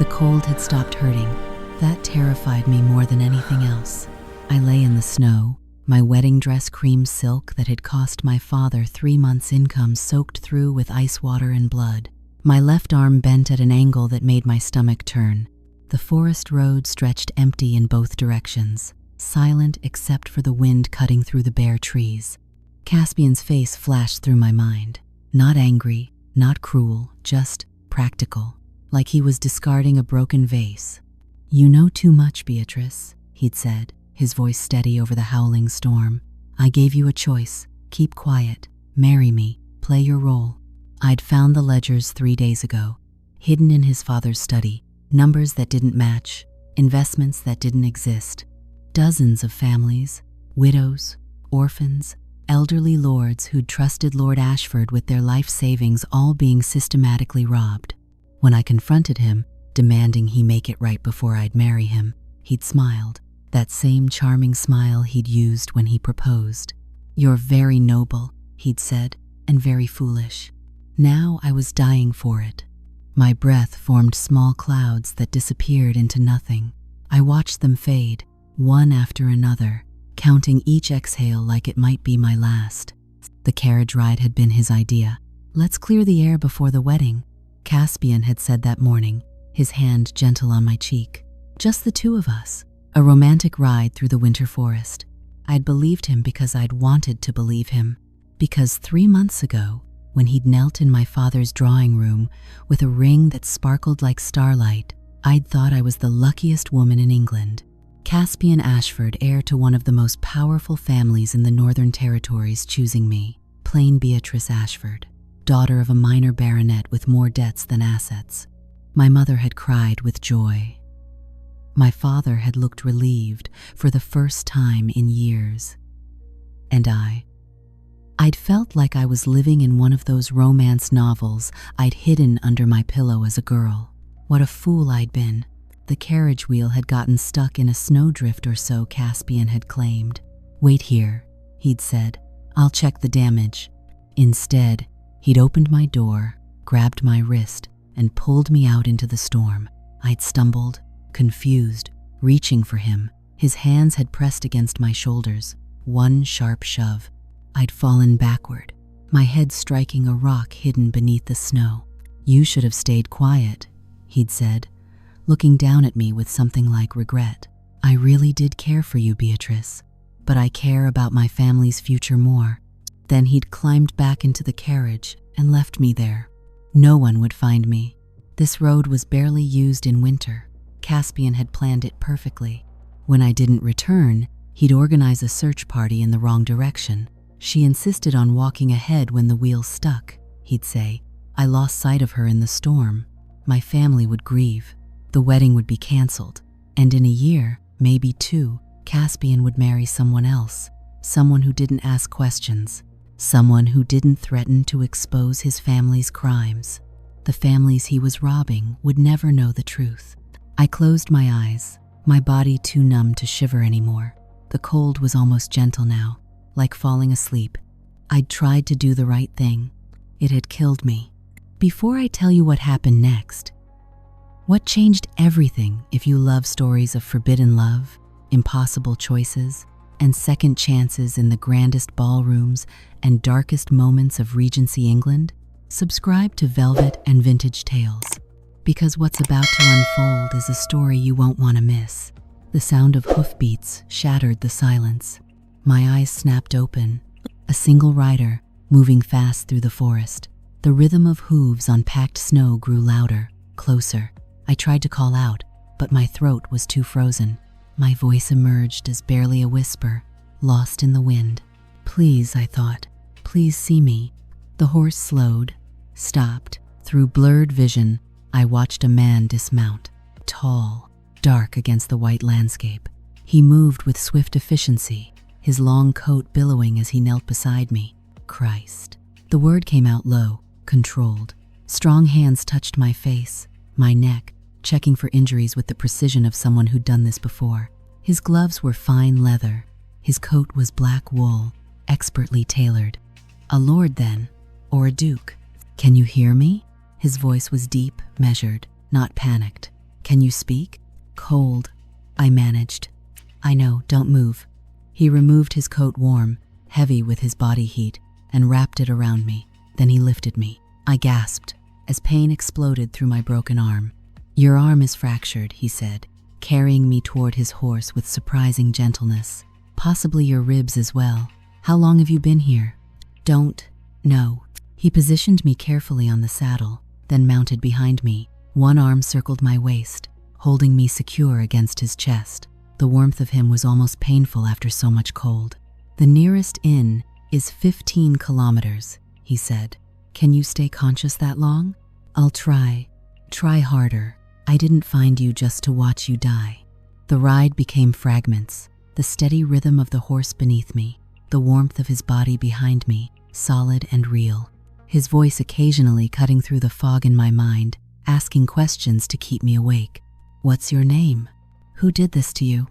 The cold had stopped hurting. That terrified me more than anything else. I lay in the snow, my wedding dress cream silk that had cost my father 3 months' income soaked through with ice water and blood. My left arm bent at an angle that made my stomach turn. The forest road stretched empty in both directions, silent except for the wind cutting through the bare trees. Caspian's face flashed through my mind. Not angry, not cruel, just practical, like he was discarding a broken vase. "You know too much, Beatrice," he'd said, his voice steady over the howling storm. "I gave you a choice. Keep quiet, marry me, play your role." I'd found the ledgers 3 days ago, hidden in his father's study, numbers that didn't match, investments that didn't exist. Dozens of families, widows, orphans, elderly lords who'd trusted Lord Ashford with their life savings all being systematically robbed. When I confronted him, demanding he make it right before I'd marry him, he'd smiled, that same charming smile he'd used when he proposed. "You're very noble," he'd said, "and very foolish." Now I was dying for it. My breath formed small clouds that disappeared into nothing. I watched them fade, one after another, counting each exhale like it might be my last. The carriage ride had been his idea. "Let's clear the air before the wedding," Caspian had said that morning, his hand gentle on my cheek. Just the two of us, a romantic ride through the winter forest. I'd believed him because I'd wanted to believe him, because 3 months ago, when he'd knelt in my father's drawing room with a ring that sparkled like starlight, I'd thought I was the luckiest woman in England. Caspian Ashford, heir to one of the most powerful families in the Northern Territories, choosing me, plain Beatrice Ashford, daughter of a minor baronet with more debts than assets. My mother had cried with joy. My father had looked relieved for the first time in years. And I'd felt like I was living in one of those romance novels I'd hidden under my pillow as a girl. What a fool I'd been. The carriage wheel had gotten stuck in a snowdrift or so, Caspian had claimed. "Wait here," he'd said. "I'll check the damage." Instead, he'd opened my door, grabbed my wrist, and pulled me out into the storm. I'd stumbled, confused, reaching for him. His hands had pressed against my shoulders. One sharp shove. I'd fallen backward, my head striking a rock hidden beneath the snow. "You should have stayed quiet," he'd said, looking down at me with something like regret. "I really did care for you, Beatrice, but I care about my family's future more." Then he'd climbed back into the carriage and left me there. No one would find me. This road was barely used in winter. Caspian had planned it perfectly. When I didn't return, he'd organize a search party in the wrong direction. "She insisted on walking ahead when the wheel stuck," he'd say. "I lost sight of her in the storm. My family would grieve. The wedding would be canceled. And in a year, maybe 2, Caspian would marry someone else. Someone who didn't ask questions. Someone who didn't threaten to expose his family's crimes. The families he was robbing would never know the truth." I closed my eyes, my body too numb to shiver anymore. The cold was almost gentle now, like falling asleep. I'd tried to do the right thing. It had killed me. Before I tell you what happened next, what changed everything if you love stories of forbidden love, impossible choices, and second chances in the grandest ballrooms and darkest moments of Regency England? Subscribe to Velvet and Vintage Tales, because what's about to unfold is a story you won't want to miss. The sound of hoofbeats shattered the silence. My eyes snapped open. A single rider, moving fast through the forest. The rhythm of hooves on packed snow grew louder, closer. I tried to call out, but my throat was too frozen. My voice emerged as barely a whisper, lost in the wind. "Please," I thought, "please see me." The horse slowed, stopped. Through blurred vision, I watched a man dismount, tall, dark against the white landscape. He moved with swift efficiency, his long coat billowing as he knelt beside me. Christ. The word came out low, controlled. Strong hands touched my face, my neck, checking for injuries with the precision of someone who'd done this before. His gloves were fine leather. His coat was black wool, expertly tailored. A lord then, or a duke. "Can you hear me?" His voice was deep, measured, not panicked. Can you speak? Cold, I managed. I know, don't move. He removed his coat warm, heavy with his body heat, and wrapped it around me. Then he lifted me. I gasped as pain exploded through my broken arm. Your arm is fractured, he said, carrying me toward his horse with surprising gentleness. Possibly your ribs as well. How long have you been here? Don't know. He positioned me carefully on the saddle, then mounted behind me. One arm circled my waist, holding me secure against his chest. The warmth of him was almost painful after so much cold. The nearest inn is 15 kilometers, he said. Can you stay conscious that long? I'll try. Try harder. I didn't find you just to watch you die. The ride became fragments, the steady rhythm of the horse beneath me, the warmth of his body behind me, solid and real. His voice occasionally cutting through the fog in my mind, asking questions to keep me awake. What's your name? Who did this to you?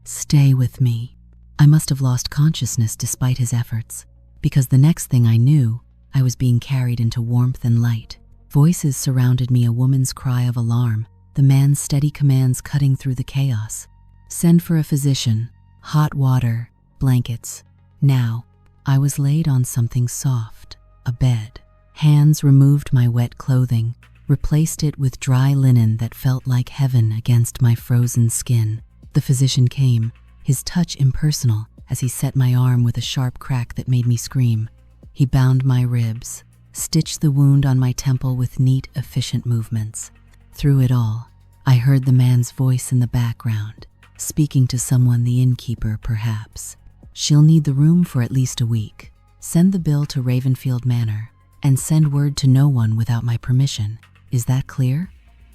Stay with me. I must have lost consciousness despite his efforts, because the next thing I knew, I was being carried into warmth and light. Voices surrounded me, a woman's cry of alarm, the man's steady commands cutting through the chaos. Send for a physician, hot water, blankets. Now, I was laid on something soft, a bed. Hands removed my wet clothing, replaced it with dry linen that felt like heaven against my frozen skin. The physician came, his touch impersonal, as he set my arm with a sharp crack that made me scream. He bound my ribs, stitched the wound on my temple with neat, efficient movements. Through it all, I heard the man's voice in the background, speaking to someone, the innkeeper perhaps. She'll need the room for at least a week. Send the bill to Ravenfield Manor, and send word to no one without my permission. Is that clear?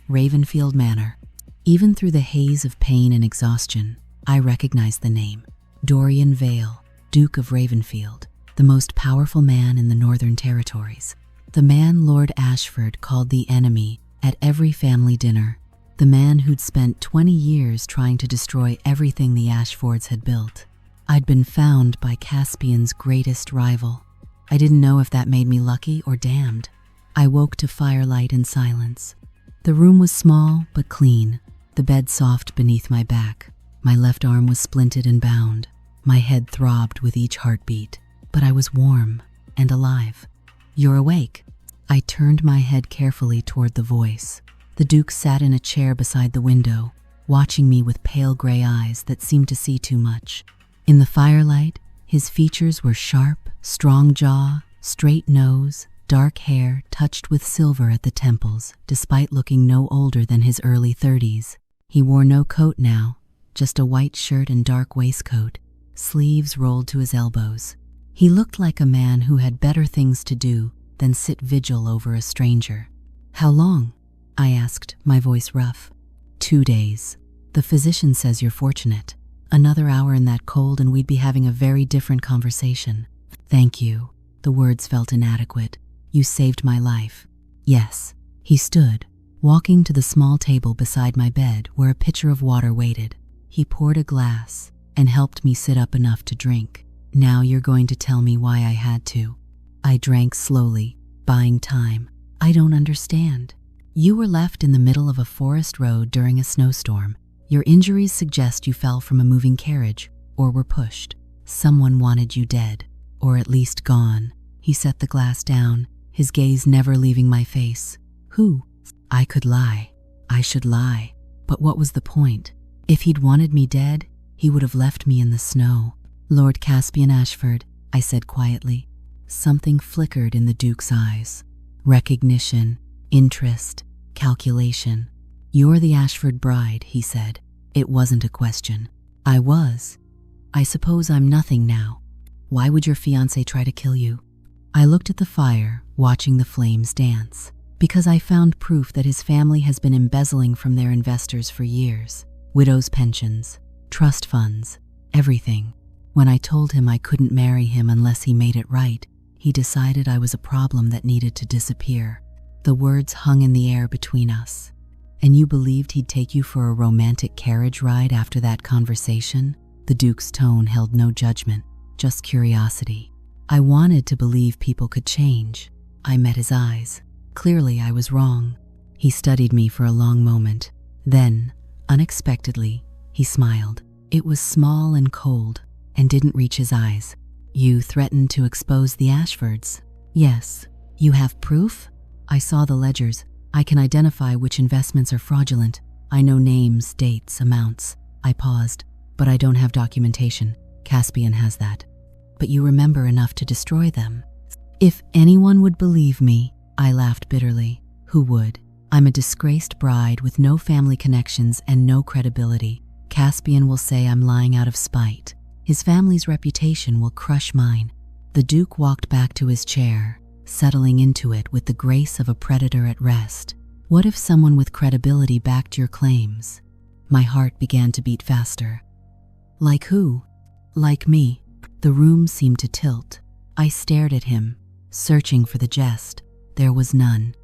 Ravenfield Manor. Even through the haze of pain and exhaustion, I recognized the name. Dorian Vale, Duke of Ravenfield, the most powerful man in the Northern Territories. The man Lord Ashford called the enemy at every family dinner. The man who'd spent 20 years trying to destroy everything the Ashfords had built. I'd been found by Caspian's greatest rival. I didn't know if that made me lucky or damned. I woke to firelight and silence. The room was small but clean, the bed soft beneath my back. My left arm was splinted and bound. My head throbbed with each heartbeat, but I was warm and alive. You're awake. I turned my head carefully toward the voice. The Duke sat in a chair beside the window, watching me with pale gray eyes that seemed to see too much. In the firelight, his features were sharp, strong jaw, straight nose, dark hair touched with silver at the temples, despite looking no older than his early 30s. He wore no coat now, just a white shirt and dark waistcoat, sleeves rolled to his elbows. He looked like a man who had better things to do than sit vigil over a stranger. How long? I asked, my voice rough. 2 days. The physician says you're fortunate. Another hour in that cold and we'd be having a very different conversation. Thank you. The words felt inadequate. You saved my life. Yes. He stood, walking to the small table beside my bed where a pitcher of water waited. He poured a glass and helped me sit up enough to drink. Now you're going to tell me why I had to. I drank slowly, buying time. I don't understand. You were left in the middle of a forest road during a snowstorm. Your injuries suggest you fell from a moving carriage or were pushed. Someone wanted you dead, or at least gone. He set the glass down, his gaze never leaving my face. Who? I could lie. I should lie. But what was the point? If he'd wanted me dead, he would have left me in the snow. Lord Caspian Ashford, I said quietly. Something flickered in the Duke's eyes. Recognition, interest, calculation. You're the Ashford bride, he said. It wasn't a question. I was. I suppose I'm nothing now. Why would your fiancé try to kill you? I looked at the fire, watching the flames dance. Because I found proof that his family has been embezzling from their investors for years. Widows' pensions, trust funds, everything. When I told him I couldn't marry him unless he made it right, he decided I was a problem that needed to disappear. The words hung in the air between us. And you believed he'd take you for a romantic carriage ride after that conversation? The Duke's tone held no judgment, just curiosity. I wanted to believe people could change. I met his eyes. Clearly I was wrong. He studied me for a long moment, Then, unexpectedly, he smiled. It was small and cold, and didn't reach his eyes. "You threatened to expose the Ashfords?" "Yes." "You have proof?" "I saw the ledgers. I can identify which investments are fraudulent. I know names, dates, amounts." I paused. "But I don't have documentation. Caspian has that." "But you remember enough to destroy them." "If anyone would believe me," I laughed bitterly, "who would? I'm a disgraced bride with no family connections and no credibility. Caspian will say I'm lying out of spite. His family's reputation will crush mine." The Duke walked back to his chair, settling into it with the grace of a predator at rest. "What if someone with credibility backed your claims?" My heart began to beat faster. "Like who?" "Like me." The room seemed to tilt. I stared at him, searching for the jest. There was none.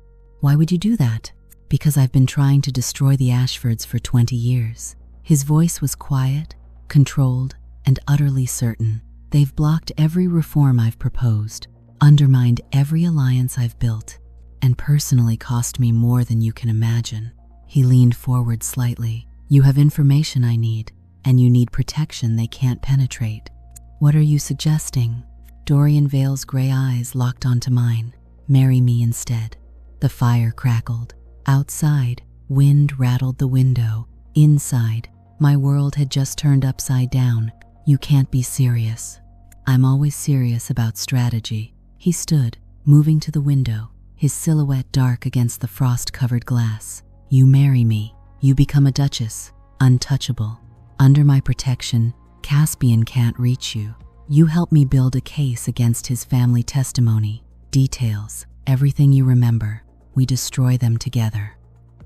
"Why would you do that?" "Because I've been trying to destroy the Ashfords for 20 years. His voice was quiet, controlled, and utterly certain. "They've blocked every reform I've proposed, undermined every alliance I've built, and personally cost me more than you can imagine." He leaned forward slightly. "You have information I need, and you need protection they can't penetrate." "What are you suggesting?" Dorian Vale's gray eyes locked onto mine. "Marry me instead." The fire crackled. Outside, wind rattled the window. Inside, my world had just turned upside down. "You can't be serious." "I'm always serious about strategy." He stood, moving to the window, his silhouette dark against the frost-covered glass. "You marry me. You become a duchess, untouchable. Under my protection, Caspian can't reach you. You help me build a case against his family testimony. Details, everything you remember. We destroy them together."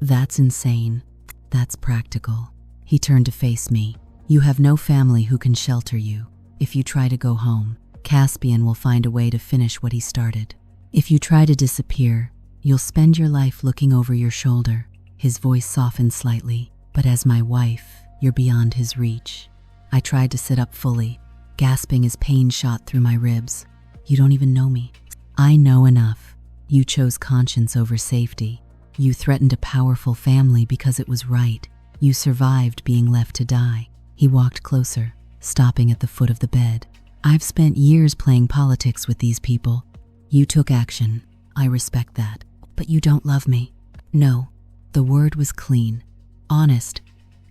"That's insane." "That's practical." He turned to face me. "You have no family who can shelter you. If you try to go home, Caspian will find a way to finish what he started. If you try to disappear, you'll spend your life looking over your shoulder." His voice softened slightly. "But as my wife, you're beyond his reach." I tried to sit up fully, gasping as pain shot through my ribs. "You don't even know me." "I know enough. You chose conscience over safety. You threatened a powerful family because it was right. You survived being left to die." He walked closer, stopping at the foot of the bed. "I've spent years playing politics with these people. You took action. I respect that. But you don't love me." "No." The word was clean, honest.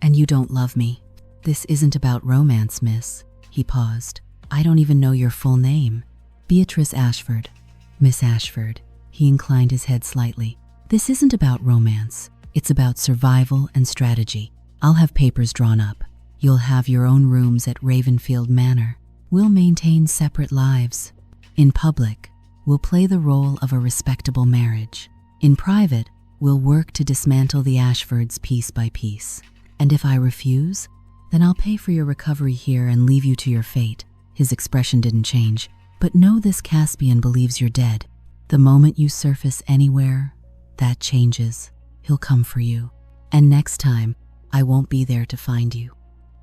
"And you don't love me." "This isn't about romance, miss." He paused. "I don't even know your full name." "Beatrice Ashford." "Miss Ashford." He inclined his head slightly. "This isn't about romance. It's about survival and strategy. I'll have papers drawn up. You'll have your own rooms at Ravenfield Manor. We'll maintain separate lives. In public, we'll play the role of a respectable marriage. In private, we'll work to dismantle the Ashfords piece by piece. And if I refuse, then I'll pay for your recovery here and leave you to your fate." His expression didn't change. "But know this: Caspian believes you're dead. The moment you surface anywhere, that changes. He'll come for you. And next time, I won't be there to find you."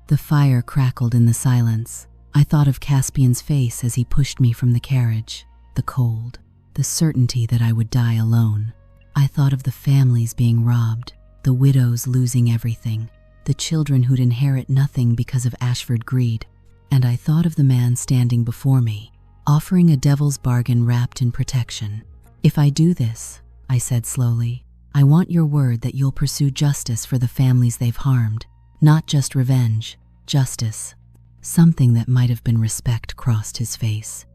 The fire crackled in the silence. I thought of Caspian's face as he pushed me from the carriage. The cold, the certainty that I would die alone. I thought of the families being robbed, the widows losing everything, the children who'd inherit nothing because of Ashford greed. And I thought of the man standing before me, offering a devil's bargain wrapped in protection. "If I do this," I said slowly, "I want your word that you'll pursue justice for the families they've harmed. Not just revenge, justice." Something that might have been respect crossed his face.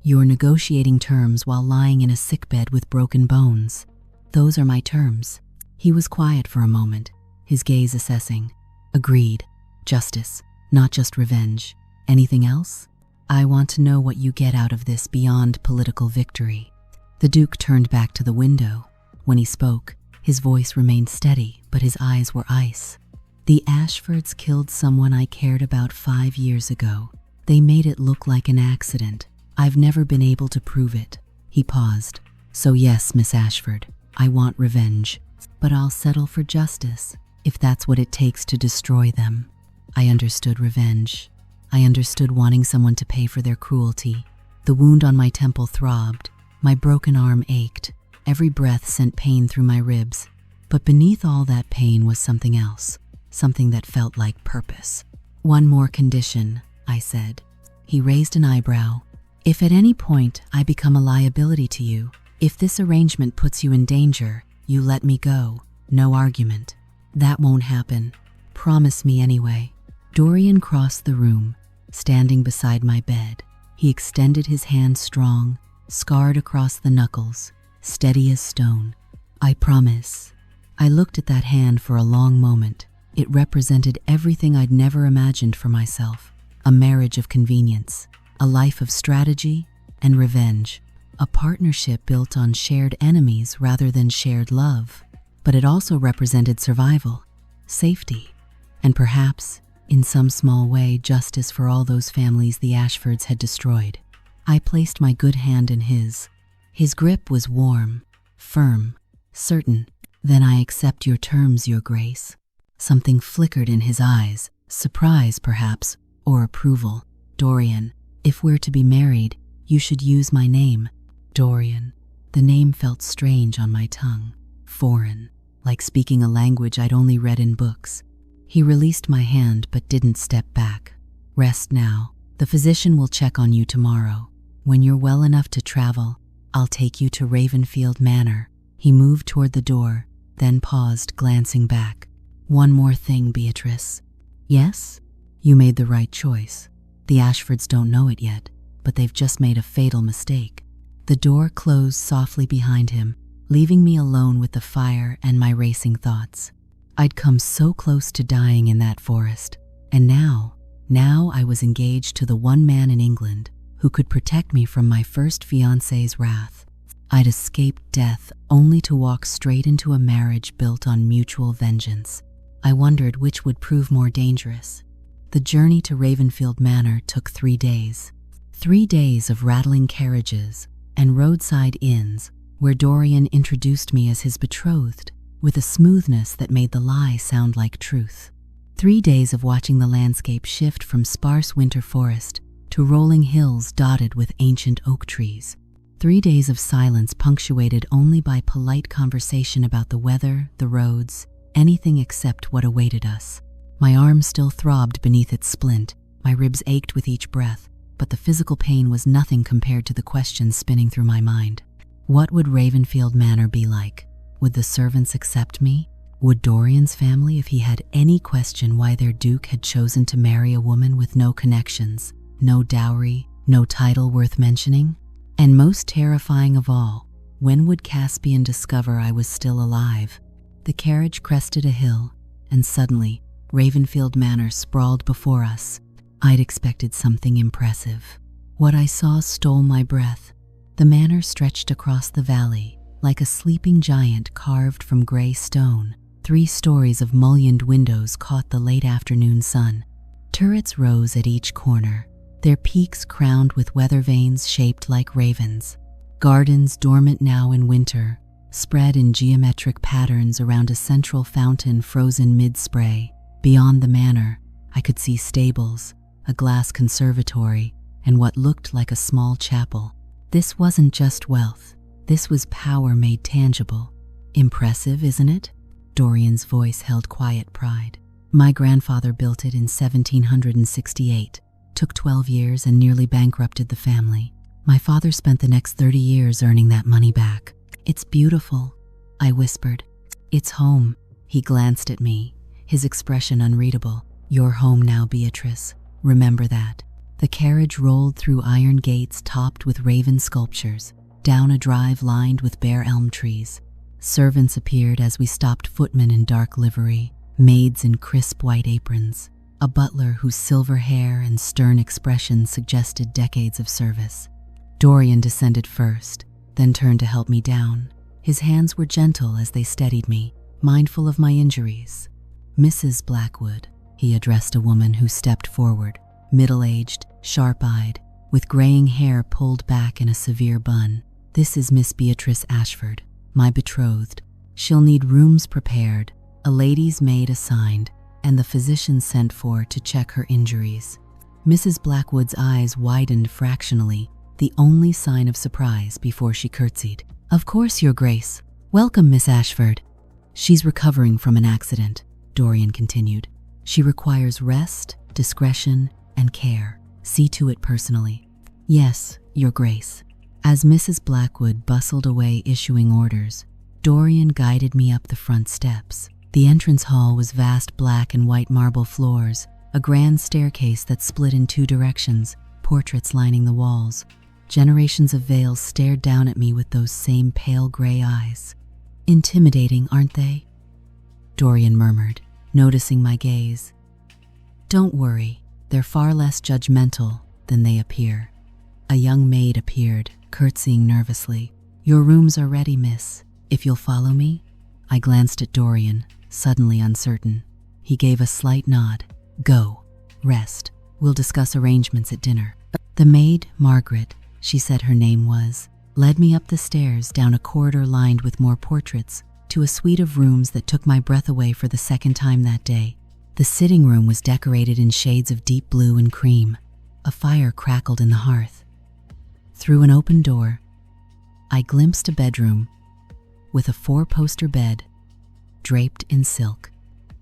"You're negotiating terms while lying in a sickbed with broken bones." "Those are my terms." He was quiet for a moment, his gaze assessing. "Agreed. Justice, not just revenge. Anything else?" "I want to know what you get out of this beyond political victory." The Duke turned back to the window. When he spoke, his voice remained steady, but his eyes were ice. "The Ashfords killed someone I cared about 5 years ago. They made it look like an accident. I've never been able to prove it." He paused. "So yes, Miss Ashford, I want revenge, but I'll settle for justice if that's what it takes to destroy them." I understood revenge. I understood wanting someone to pay for their cruelty. The wound on my temple throbbed. My broken arm ached. Every breath sent pain through my ribs. But beneath all that pain was something else, something that felt like purpose. "One more condition," I said. He raised an eyebrow. "If at any point I become a liability to you, if this arrangement puts you in danger, you let me go. No argument." "That won't happen. Promise me anyway." Dorian crossed the room, standing beside my bed. He extended his hand strong, scarred across the knuckles, steady as stone. "I promise." I looked at that hand for a long moment. It represented everything I'd never imagined for myself. A marriage of convenience, a life of strategy and revenge, a partnership built on shared enemies rather than shared love. But it also represented survival, safety, and perhaps, in some small way, justice for all those families the Ashfords had destroyed. I placed my good hand in his. His grip was warm, firm, certain. "Then I accept your terms, Your Grace." Something flickered in his eyes, surprise perhaps, or approval. "Dorian, if we're to be married, you should use my name." Dorian. The name felt strange on my tongue, foreign, like speaking a language I'd only read in books. He released my hand but didn't step back. "Rest now. The physician will check on you tomorrow. When you're well enough to travel, I'll take you to Ravenfield Manor." He moved toward the door, then paused, glancing back. "One more thing, Beatrice." "Yes?" "You made the right choice. The Ashfords don't know it yet, but they've just made a fatal mistake." The door closed softly behind him, leaving me alone with the fire and my racing thoughts. I'd come so close to dying in that forest, and now I was engaged to the one man in England who could protect me from my first fiancé's wrath. I'd escaped death only to walk straight into a marriage built on mutual vengeance. I wondered which would prove more dangerous. The journey to Ravenfield Manor took 3 days. 3 days of rattling carriages and roadside inns where Dorian introduced me as his betrothed with a smoothness that made the lie sound like truth. 3 days of watching the landscape shift from sparse winter forest to rolling hills dotted with ancient oak trees. 3 days of silence punctuated only by polite conversation about the weather, the roads, anything except what awaited us. My arm still throbbed beneath its splint, my ribs ached with each breath, but the physical pain was nothing compared to the questions spinning through my mind. What would Ravenfield Manor be like? Would the servants accept me? Would Dorian's family, if he had any question why their duke had chosen to marry a woman with no connections, no dowry, no title worth mentioning? And most terrifying of all, when would Caspian discover I was still alive? The carriage crested a hill, and suddenly, Ravenfield Manor sprawled before us. I'd expected something impressive. What I saw stole my breath. The manor stretched across the valley, like a sleeping giant carved from gray stone. 3 stories of mullioned windows caught the late afternoon sun. Turrets rose at each corner, their peaks crowned with weather vanes shaped like ravens. Gardens dormant now in winter, spread in geometric patterns around a central fountain frozen mid-spray. Beyond the manor, I could see stables, a glass conservatory, and what looked like a small chapel. This wasn't just wealth. This was power made tangible. "Impressive, isn't it?" Dorian's voice held quiet pride. "My grandfather built it in 1768, took 12 years and nearly bankrupted the family. My father spent the next 30 years earning that money back. It's beautiful," I whispered. "It's home." He glanced at me, his expression unreadable. "You're home now, Beatrice. Remember that." The carriage rolled through iron gates topped with raven sculptures, down a drive lined with bare elm trees. Servants appeared as we stopped, footmen in dark livery, maids in crisp white aprons, a butler whose silver hair and stern expression suggested decades of service. Dorian descended first, then turned to help me down. His hands were gentle as they steadied me, mindful of my injuries. "Mrs. Blackwood," he addressed a woman who stepped forward, middle-aged, sharp-eyed, with graying hair pulled back in a severe bun. "This is Miss Beatrice Ashford, my betrothed. She'll need rooms prepared, a lady's maid assigned, and the physician sent for to check her injuries." Mrs. Blackwood's eyes widened fractionally, the only sign of surprise before she curtsied. "Of course, Your Grace. Welcome, Miss Ashford." She's recovering from an accident, Dorian continued. She requires rest, discretion, and care. See to it personally. Yes, Your Grace. As Mrs. Blackwood bustled away issuing orders, Dorian guided me up the front steps. The entrance hall was vast black and white marble floors, a grand staircase that split in two directions, portraits lining the walls. Generations of veils stared down at me with those same pale gray eyes. Intimidating, aren't they? Dorian murmured, noticing my gaze. Don't worry, they're far less judgmental than they appear. A young maid appeared, curtsying nervously. Your rooms are ready, miss. If you'll follow me? I glanced at Dorian, suddenly uncertain. He gave a slight nod. Go. Rest. We'll discuss arrangements at dinner. The maid, Margaret, she said her name was, led me up the stairs down a corridor lined with more portraits to a suite of rooms that took my breath away for the second time that day. The sitting room was decorated in shades of deep blue and cream. A fire crackled in the hearth. Through an open door, I glimpsed a bedroom with a four-poster bed draped in silk.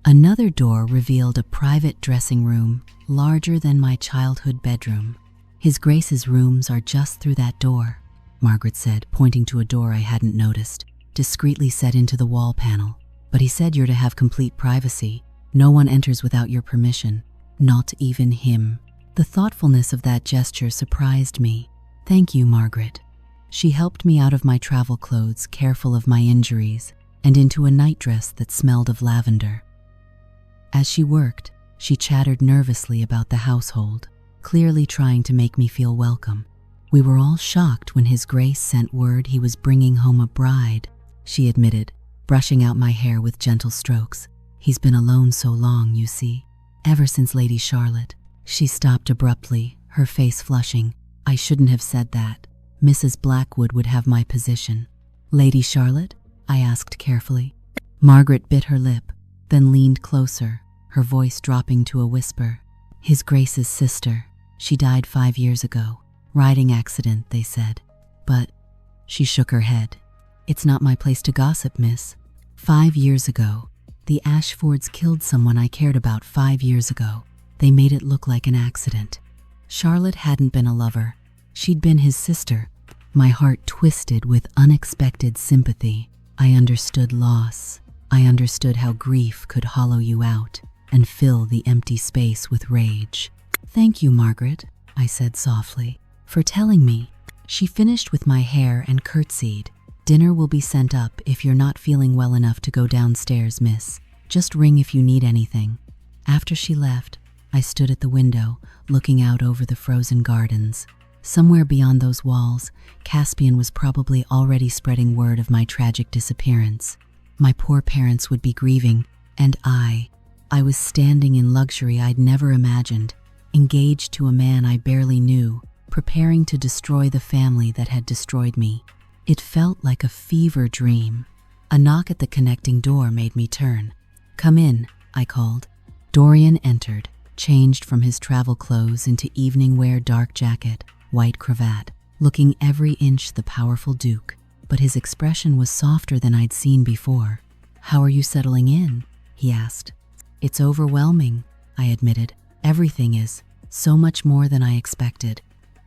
Another door revealed a private dressing room larger than my childhood bedroom. His Grace's rooms are just through that door, Margaret said, pointing to a door I hadn't noticed, discreetly set into the wall panel. But he said you're to have complete privacy. No one enters without your permission, not even him. The thoughtfulness of that gesture surprised me. Thank you, Margaret. She helped me out of my travel clothes, careful of my injuries, and into a nightdress that smelled of lavender. As she worked, she chattered nervously about the household, clearly trying to make me feel welcome. We were all shocked when His Grace sent word he was bringing home a bride, she admitted, brushing out my hair with gentle strokes. He's been alone so long, you see, ever since Lady Charlotte. She stopped abruptly, her face flushing. I shouldn't have said that. Mrs. Blackwood would have my position. Lady Charlotte? I asked carefully. Margaret bit her lip, then leaned closer, her voice dropping to a whisper. His Grace's sister. She died 5 years ago. Riding accident, they said. But she shook her head. It's not my place to gossip, miss. 5 years ago. The Ashfords killed someone I cared about 5 years ago. They made it look like an accident. Charlotte hadn't been a lover. She'd been his sister. My heart twisted with unexpected sympathy. I understood loss. I understood how grief could hollow you out and fill the empty space with rage. Thank you, Margaret, I said softly, for telling me. She finished with my hair and curtsied. Dinner will be sent up if you're not feeling well enough to go downstairs, miss. Just ring if you need anything. After she left, I stood at the window, looking out over the frozen gardens. Somewhere beyond those walls, Caspian was probably already spreading word of my tragic disappearance. My poor parents would be grieving, and I was standing in luxury I'd never imagined, engaged to a man I barely knew, preparing to destroy the family that had destroyed me. It felt like a fever dream. A knock at the connecting door made me turn. Come in, I called. Dorian entered, changed from his travel clothes into evening wear dark jacket, white cravat, looking every inch the powerful Duke, but his expression was softer than I'd seen before. How are you settling in? He asked. It's overwhelming, I admitted. Everything is, so much more than I expected.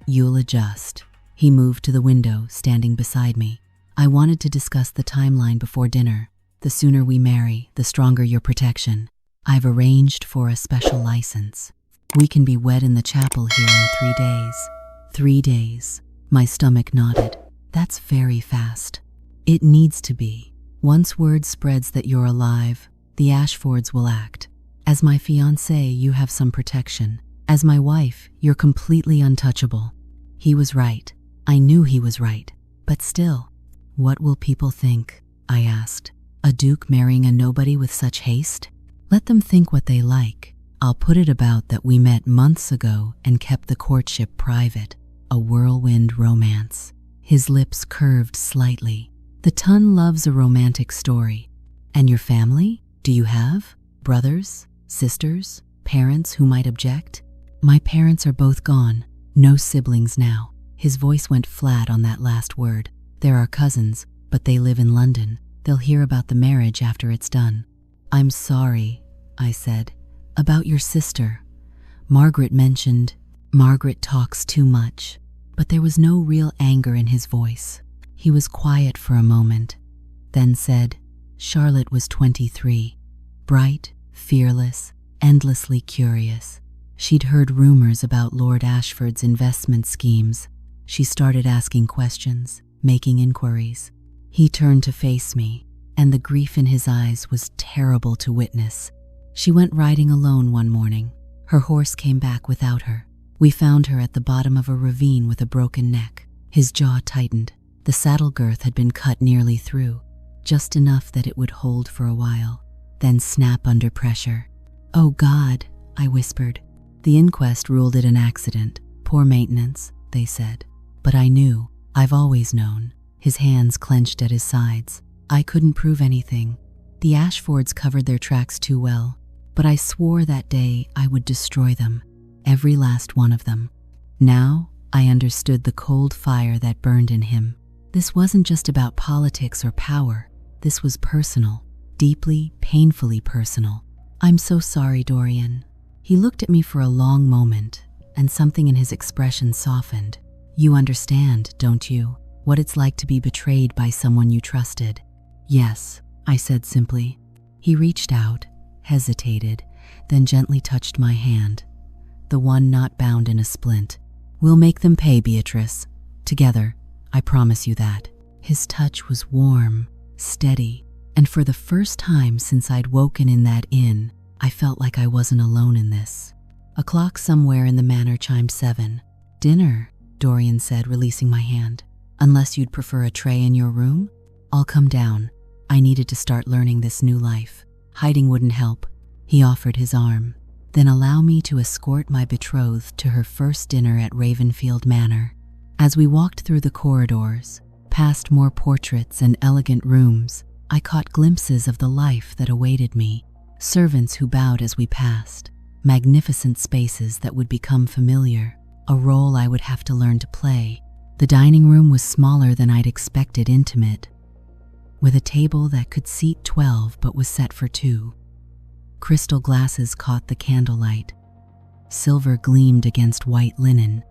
You'll adjust. He moved to the window, standing beside me. I wanted to discuss the timeline before dinner. The sooner we marry, the stronger your protection. I've arranged for a special license. We can be wed in the chapel here in 3 days. 3 days. My stomach nodded. That's very fast. It needs to be. Once word spreads that you're alive, the Ashfords will act. As my fiancé, you have some protection. As my wife, you're completely untouchable. He was right. I knew he was right. But still, what will people think? I asked. A duke marrying a nobody with such haste? Let them think what they like. I'll put it about that we met months ago and kept the courtship private. A whirlwind romance. His lips curved slightly. The Tun loves a romantic story. And your family? Do you have brothers, sisters, parents who might object? My parents are both gone. No siblings now. His voice went flat on that last word. There are cousins, but they live in London. They'll hear about the marriage after it's done." "I'm sorry," I said. "About your sister. Margaret mentioned—" "Margaret talks too much." But there was no real anger in his voice. He was quiet for a moment, then said, "Charlotte was 23, bright, fearless, endlessly curious. She'd heard rumors about Lord Ashford's investment schemes. She started asking questions, making inquiries." He turned to face me, and the grief in his eyes was terrible to witness. "She went riding alone one morning. Her horse came back without her. We found her at the bottom of a ravine with a broken neck." His jaw tightened. The saddle girth had been cut nearly through, just enough that it would hold for a while, then snap under pressure. "Oh God," I whispered. "The inquest ruled it an accident. Poor maintenance," they said. But I knew. I've always known. His hands clenched at his sides. "I couldn't prove anything. The Ashfords covered their tracks too well. But I swore that day I would destroy them. Every last one of them." Now I understood the cold fire that burned in him. This wasn't just about politics or power. This was personal, deeply, painfully personal. "I'm so sorry, Dorian." He looked at me for a long moment, and something in his expression softened. "You understand, don't you, what it's like to be betrayed by someone you trusted?" "Yes," I said simply. He reached out, hesitated, then gently touched my hand, the one not bound in a splint. "We'll make them pay, Beatrice. Together, I promise you that." His touch was warm, steady, and for the first time since I'd woken in that inn, I felt like I wasn't alone in this. A clock somewhere in the manor chimed 7. "Dinner," Dorian said, releasing my hand. "Unless you'd prefer a tray in your room? I'll come down." I needed to start learning this new life. Hiding wouldn't help. He offered his arm. "Then allow me to escort my betrothed to her first dinner at Ravenfield Manor." As we walked through the corridors, past more portraits and elegant rooms, I caught glimpses of the life that awaited me. Servants who bowed as we passed, magnificent spaces that would become familiar, a role I would have to learn to play. The dining room was smaller than I'd expected, intimate, with a table that could seat 12 but was set for 2. Crystal glasses caught the candlelight. Silver gleamed against white linen.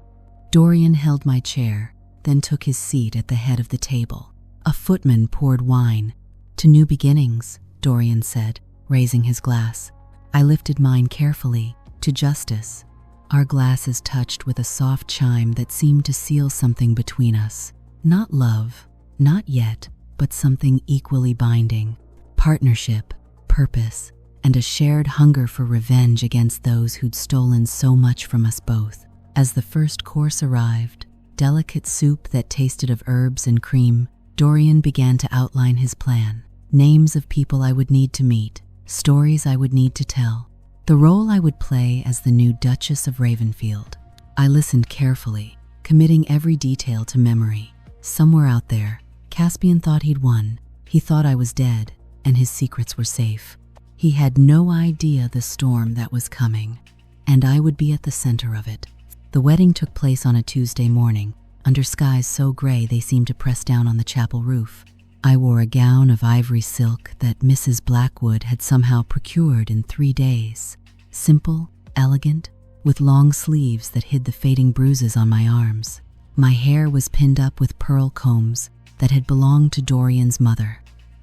Dorian held my chair, then took his seat at the head of the table. A footman poured wine. "To new beginnings," Dorian said, raising his glass. I lifted mine carefully. "To justice." Our glasses touched with a soft chime that seemed to seal something between us. Not love, not yet, but something equally binding. Partnership, purpose, and a shared hunger for revenge against those who'd stolen so much from us both. As the first course arrived, delicate soup that tasted of herbs and cream, Dorian began to outline his plan. Names of people I would need to meet, stories I would need to tell, the role I would play as the new Duchess of Ravenfield. I listened carefully, committing every detail to memory. Somewhere out there, Caspian thought he'd won. He thought I was dead, and his secrets were safe. He had no idea the storm that was coming, and I would be at the center of it. The wedding took place on a Tuesday morning, under skies so gray they seemed to press down on the chapel roof. I wore a gown of ivory silk that Mrs. Blackwood had somehow procured in 3 days. Simple, elegant, with long sleeves that hid the fading bruises on my arms. My hair was pinned up with pearl combs that had belonged to Dorian's mother.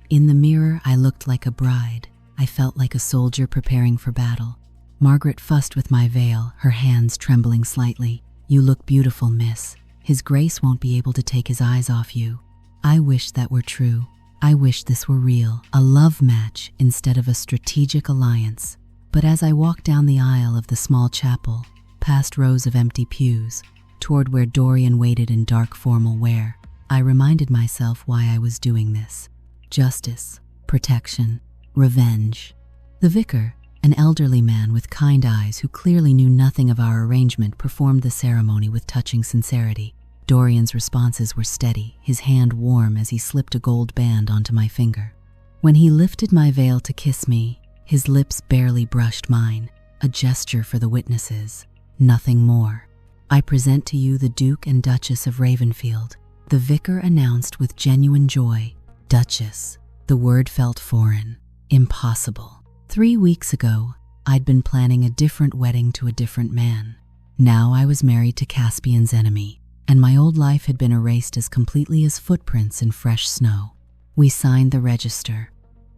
In the mirror, I looked like a bride. I felt like a soldier preparing for battle. Margaret fussed with my veil, her hands trembling slightly. "You look beautiful, miss. His Grace won't be able to take his eyes off you." I wished that were true. I wished this were real, a love match instead of a strategic alliance. But as I walked down the aisle of the small chapel, past rows of empty pews, toward where Dorian waited in dark formal wear, I reminded myself why I was doing this. Justice, protection, revenge. The vicar, an elderly man with kind eyes who clearly knew nothing of our arrangement, performed the ceremony with touching sincerity. Dorian's responses were steady, his hand warm as he slipped a gold band onto my finger. When he lifted my veil to kiss me, his lips barely brushed mine, a gesture for the witnesses, nothing more. "I present to you the Duke and Duchess of Ravenfield," the vicar announced with genuine joy. "Duchess." The word felt foreign, impossible. 3 weeks ago, I'd been planning a different wedding to a different man. Now I was married to Caspian's enemy, and my old life had been erased as completely as footprints in fresh snow. We signed the register.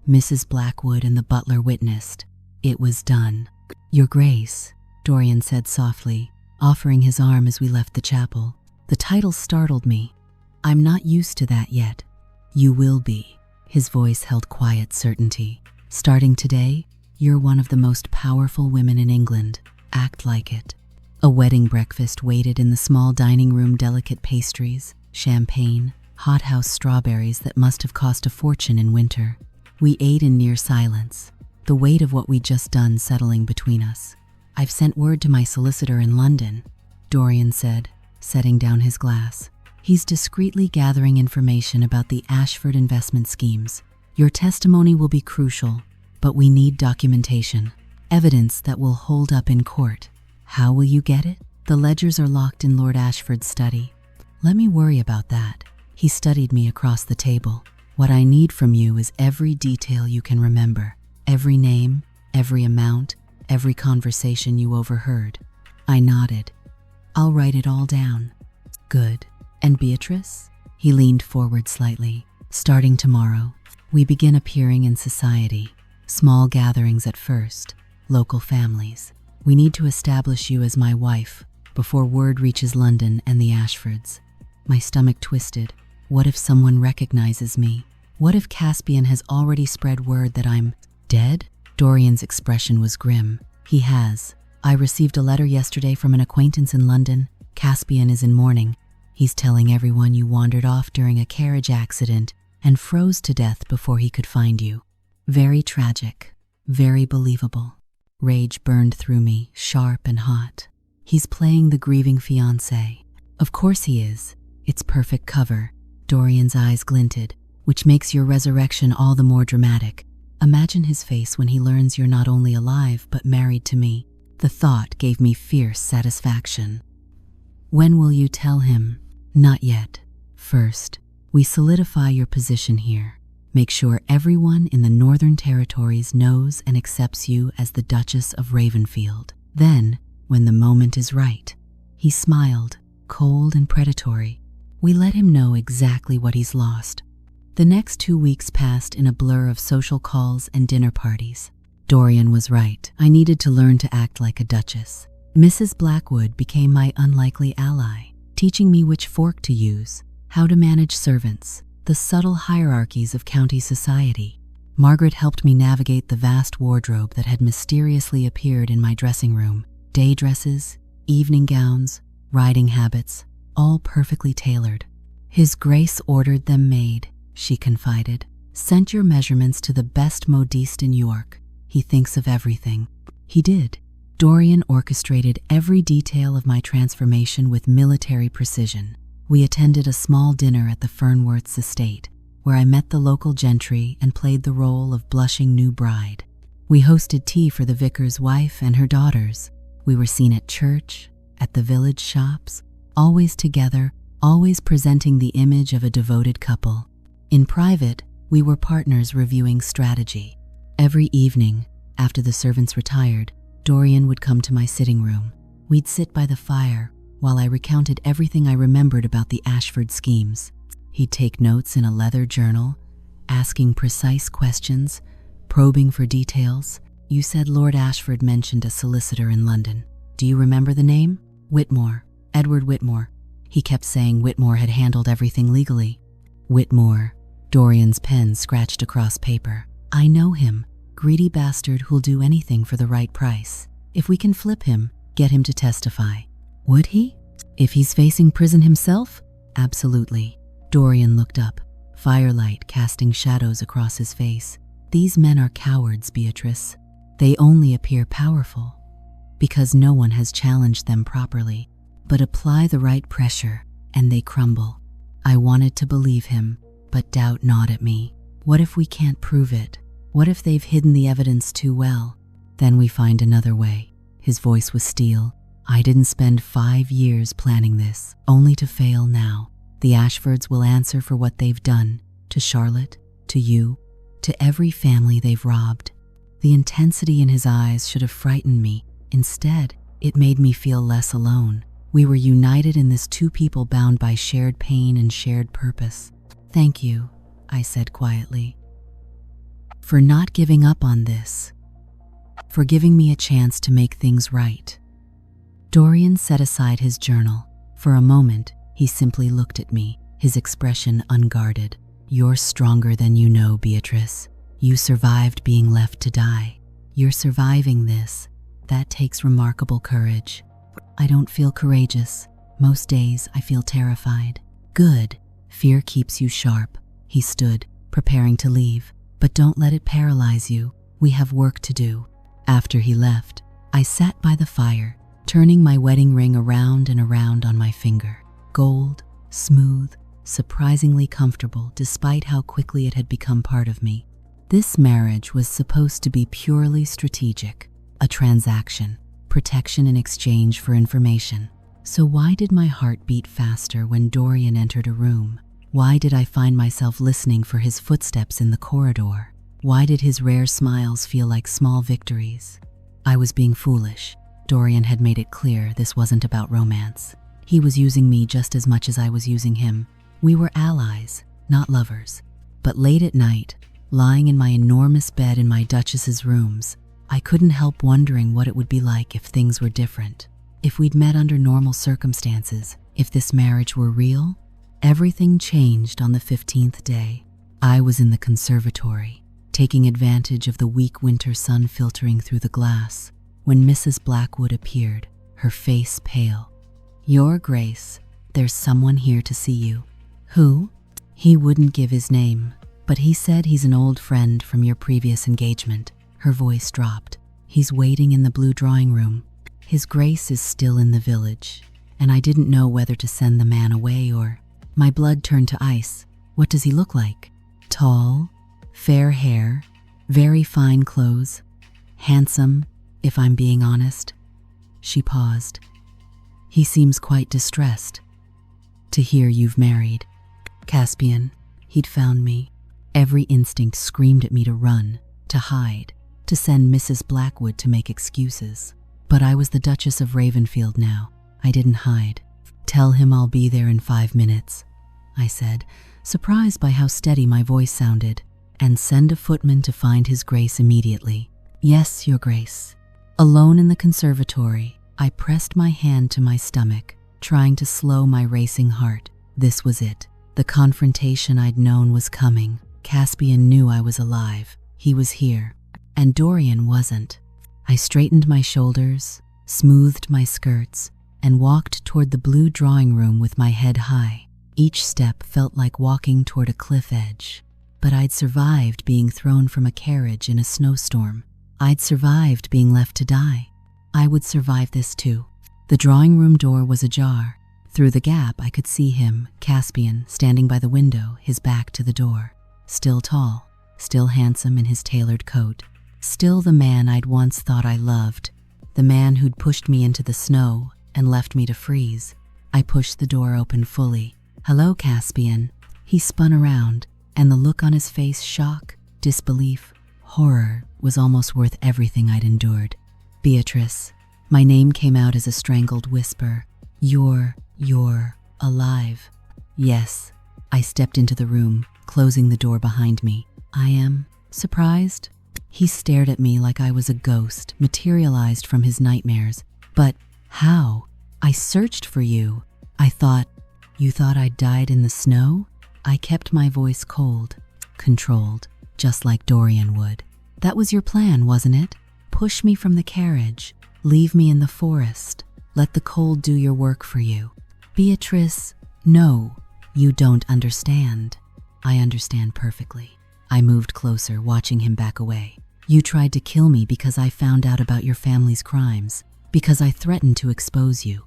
Mrs. Blackwood and the butler witnessed. It was done. "Your Grace," Dorian said softly, offering his arm as we left the chapel. The title startled me. "I'm not used to that yet." "You will be." His voice held quiet certainty. "Starting today, you're one of the most powerful women in England. Act like it." A wedding breakfast waited in the small dining room, delicate pastries, champagne, hothouse strawberries that must have cost a fortune in winter. We ate in near silence, the weight of what we'd just done settling between us. "I've sent word to my solicitor in London," Dorian said, setting down his glass. "He's discreetly gathering information about the Ashford investment schemes. Your testimony will be crucial, but we need documentation, evidence that will hold up in court." "How will you get it?" "The ledgers are locked in Lord Ashford's study." "Let me worry about that." He studied me across the table. "What I need from you is every detail you can remember, every name, every amount, every conversation you overheard." I nodded. "I'll write it all down." "Good. And Beatrice?" He leaned forward slightly. "Starting tomorrow, we begin appearing in society. Small gatherings at first, local families. We need to establish you as my wife before word reaches London and the Ashfords." My stomach twisted. What if someone recognizes me? What if Caspian has already spread word that I'm dead? Dorian's expression was grim. "He has. I received a letter yesterday from an acquaintance in London. Caspian is in mourning. He's telling everyone you wandered off during a carriage accident and froze to death before he could find you." Very tragic, very believable. Rage burned through me, sharp and hot. He's playing the grieving fiancé. Of course he is. It's perfect cover. Dorian's eyes glinted, which makes your resurrection all the more dramatic. Imagine his face when he learns you're not only alive but married to me. The thought gave me fierce satisfaction. "When will you tell him?" "Not yet. First, we solidify your position here. Make sure everyone in the Northern Territories knows and accepts you as the Duchess of Ravenfield. Then, when the moment is right." He smiled, cold and predatory. "We let him know exactly what he's lost." The next 2 weeks passed in a blur of social calls and dinner parties. Dorian was right. I needed to learn to act like a duchess. Mrs. Blackwood became my unlikely ally, teaching me which fork to use, how to manage servants, the subtle hierarchies of county society. Margaret helped me navigate the vast wardrobe that had mysteriously appeared in my dressing room. Day dresses, evening gowns, riding habits, all perfectly tailored. "His Grace ordered them made," she confided. "Sent your measurements to the best modiste in York. He thinks of everything." He did. Dorian orchestrated every detail of my transformation with military precision. We attended a small dinner at the Fernworths' estate, where I met the local gentry and played the role of blushing new bride. We hosted tea for the vicar's wife and her daughters. We were seen at church, at the village shops, always together, always presenting the image of a devoted couple. In private, we were partners reviewing strategy. Every evening, after the servants retired, Dorian would come to my sitting room. We'd sit by the fire while I recounted everything I remembered about the Ashford schemes. He'd take notes in a leather journal, asking precise questions, probing for details. "You said Lord Ashford mentioned a solicitor in London. Do you remember the name?" "Whitmore. Edward Whitmore. He kept saying Whitmore had handled everything legally." "Whitmore." Dorian's pen scratched across paper. "I know him. Greedy bastard who'll do anything for the right price. If we can flip him, get him to testify." "Would he? If he's facing prison himself?" "Absolutely." Dorian looked up, firelight casting shadows across his face. "These men are cowards, Beatrice. They only appear powerful because no one has challenged them properly. But apply the right pressure, and they crumble." I wanted to believe him, but doubt gnawed at me. What if we can't prove it? What if they've hidden the evidence too well? Then we find another way. His voice was steel. "I didn't spend 5 years planning this, only to fail now. The Ashfords will answer for what they've done, to Charlotte, to you, to every family they've robbed. The intensity in his eyes should have frightened me. Instead, it made me feel less alone. We were united in this, two people bound by shared pain and shared purpose. "Thank you," I said quietly, "for not giving up on this, for giving me a chance to make things right." Dorian set aside his journal. For a moment, he simply looked at me, his expression unguarded. "You're stronger than you know, Beatrice. You survived being left to die. You're surviving this. That takes remarkable courage." "I don't feel courageous. Most days I feel terrified." "Good. Fear keeps you sharp." He stood, preparing to leave. "But don't let it paralyze you. We have work to do." After he left, I sat by the fire, turning my wedding ring around and around on my finger. Gold, smooth, surprisingly comfortable despite how quickly it had become part of me. This marriage was supposed to be purely strategic, a transaction, protection in exchange for information. So why did my heart beat faster when Dorian entered a room? Why did I find myself listening for his footsteps in the corridor? Why did his rare smiles feel like small victories? I was being foolish. Dorian had made it clear this wasn't about romance. He was using me just as much as I was using him. We were allies, not lovers. But late at night, lying in my enormous bed in my duchess's rooms, I couldn't help wondering what it would be like if things were different. If we'd met under normal circumstances, if this marriage were real. Everything changed on the 15th day. I was in the conservatory, taking advantage of the weak winter sun filtering through the glass, when Mrs. Blackwood appeared, her face pale. "Your Grace, there's someone here to see you." "Who?" "He wouldn't give his name, but he said he's an old friend from your previous engagement." Her voice dropped. "He's waiting in the blue drawing room. His Grace is still in the village." And I didn't know whether to send the man away or... My blood turned to ice. "What does he look like?" "Tall, fair hair, very fine clothes, handsome, if I'm being honest." She paused. "He seems quite distressed to hear you've married." Caspian, he'd found me. Every instinct screamed at me to run, to hide, to send Mrs. Blackwood to make excuses. But I was the Duchess of Ravenfield now. I didn't hide. "Tell him I'll be there in 5 minutes," I said, surprised by how steady my voice sounded. "And send a footman to find his Grace immediately." "Yes, Your Grace." Alone in the conservatory, I pressed my hand to my stomach, trying to slow my racing heart. This was it. The confrontation I'd known was coming. Caspian knew I was alive. He was here. And Dorian wasn't. I straightened my shoulders, smoothed my skirts, and walked toward the blue drawing room with my head high. Each step felt like walking toward a cliff edge. But I'd survived being thrown from a carriage in a snowstorm. I'd survived being left to die. I would survive this too. The drawing room door was ajar. Through the gap I could see him, Caspian, standing by the window, his back to the door. Still tall, still handsome in his tailored coat. Still the man I'd once thought I loved. The man who'd pushed me into the snow and left me to freeze. I pushed the door open fully. "Hello, Caspian." He spun around, and the look on his face, shock, disbelief, horror, was almost worth everything I'd endured. "Beatrice." My name came out as a strangled whisper. You're alive." "Yes." I stepped into the room, closing the door behind me. "I am surprised." He stared at me like I was a ghost, materialized from his nightmares. "But how? I searched for you. You thought I'd died in the snow?" I kept my voice cold, controlled, just like Dorian would. "That was your plan, wasn't it? Push me from the carriage, leave me in the forest, let the cold do your work for you." "Beatrice, no, you don't understand." "I understand perfectly." I moved closer, watching him back away. "You tried to kill me because I found out about your family's crimes, because I threatened to expose you."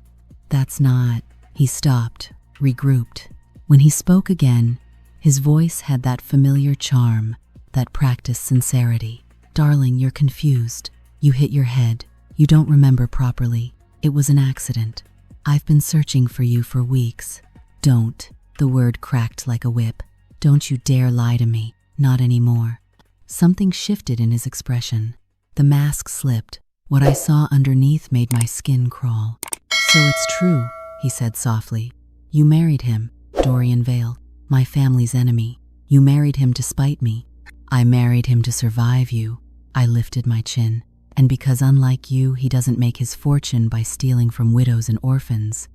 "That's not..." He stopped, regrouped. When he spoke again, his voice had that familiar charm, that practiced sincerity. "Darling, you're confused. You hit your head. You don't remember properly. It was an accident. I've been searching for you for weeks." "Don't." The word cracked like a whip. "Don't you dare lie to me. Not anymore." Something shifted in his expression. The mask slipped. What I saw underneath made my skin crawl. "So it's true," he said softly. "You married him, Dorian Vale, my family's enemy. You married him to spite me." "I married him to survive you." I lifted my chin. "And because unlike you, he doesn't make his fortune by stealing from widows and orphans."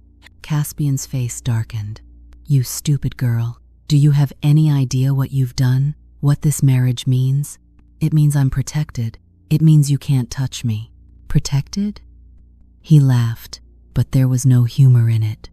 Caspian's face darkened. "You stupid girl. Do you have any idea what you've done? What this marriage means? It means I'm protected. It means you can't touch me." "Protected?" He laughed, but there was no humor in it.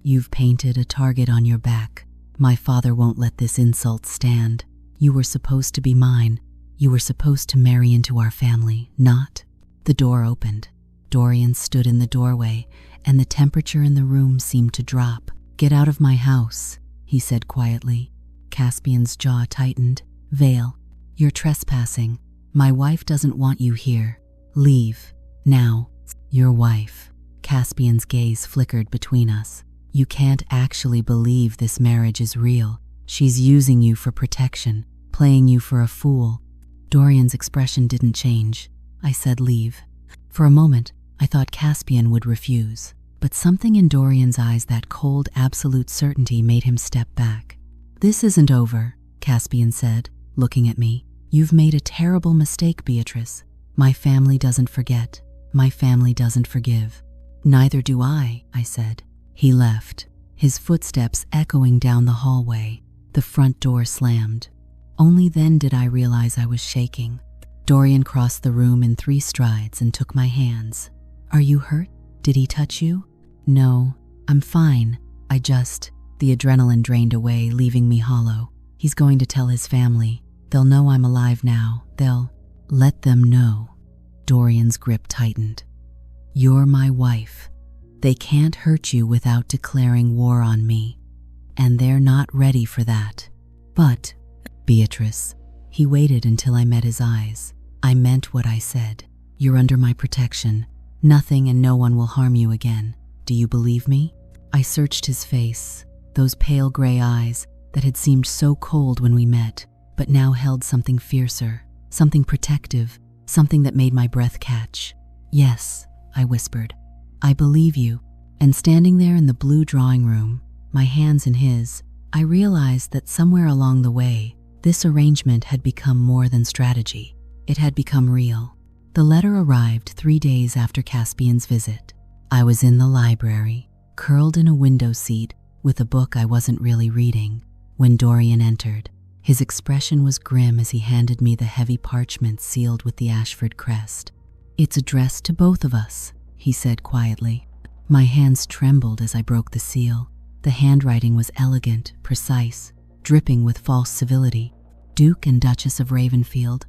"You've painted a target on your back. My father won't let this insult stand. You were supposed to be mine. You were supposed to marry into our family, not." The door opened. Dorian stood in the doorway, and the temperature in the room seemed to drop. "Get out of my house," he said quietly. Caspian's jaw tightened. "Vale, you're trespassing. My wife doesn't want you here. Leave. Now." "Your wife." Caspian's gaze flickered between us. "You can't actually believe this marriage is real. She's using you for protection, playing you for a fool." Dorian's expression didn't change. I said leave. For a moment, I thought Caspian would refuse, but something in Dorian's eyes, that cold, absolute certainty, made him step back. "This isn't over," Caspian said, looking at me. "You've made a terrible mistake, Beatrice. My family doesn't forget. My family doesn't forgive." "Neither do I," I said. He left, his footsteps echoing down the hallway. The front door slammed. Only then did I realize I was shaking. Dorian crossed the room in 3 strides and took my hands. "Are you hurt? Did he touch you?" "No, I'm fine. The adrenaline drained away, leaving me hollow. He's going to tell his family. They'll know I'm alive now. Let them know." Dorian's grip tightened. "You're my wife. They can't hurt you without declaring war on me. And they're not ready for that. But, Beatrice," he waited until I met his eyes. "I meant what I said. You're under my protection. Nothing and no one will harm you again. Do you believe me?" I searched his face. Those pale gray eyes that had seemed so cold when we met, but now held something fiercer, something protective, something that made my breath catch. "Yes," I whispered. "I believe you." And standing there in the blue drawing room, my hands in his, I realized that somewhere along the way, this arrangement had become more than strategy. It had become real. The letter arrived 3 days after Caspian's visit. I was in the library, curled in a window seat with a book I wasn't really reading, when Dorian entered. His expression was grim as he handed me the heavy parchment sealed with the Ashford crest. "It's addressed to both of us," he said quietly. My hands trembled as I broke the seal. The handwriting was elegant, precise, dripping with false civility. "Duke and Duchess of Ravenfield,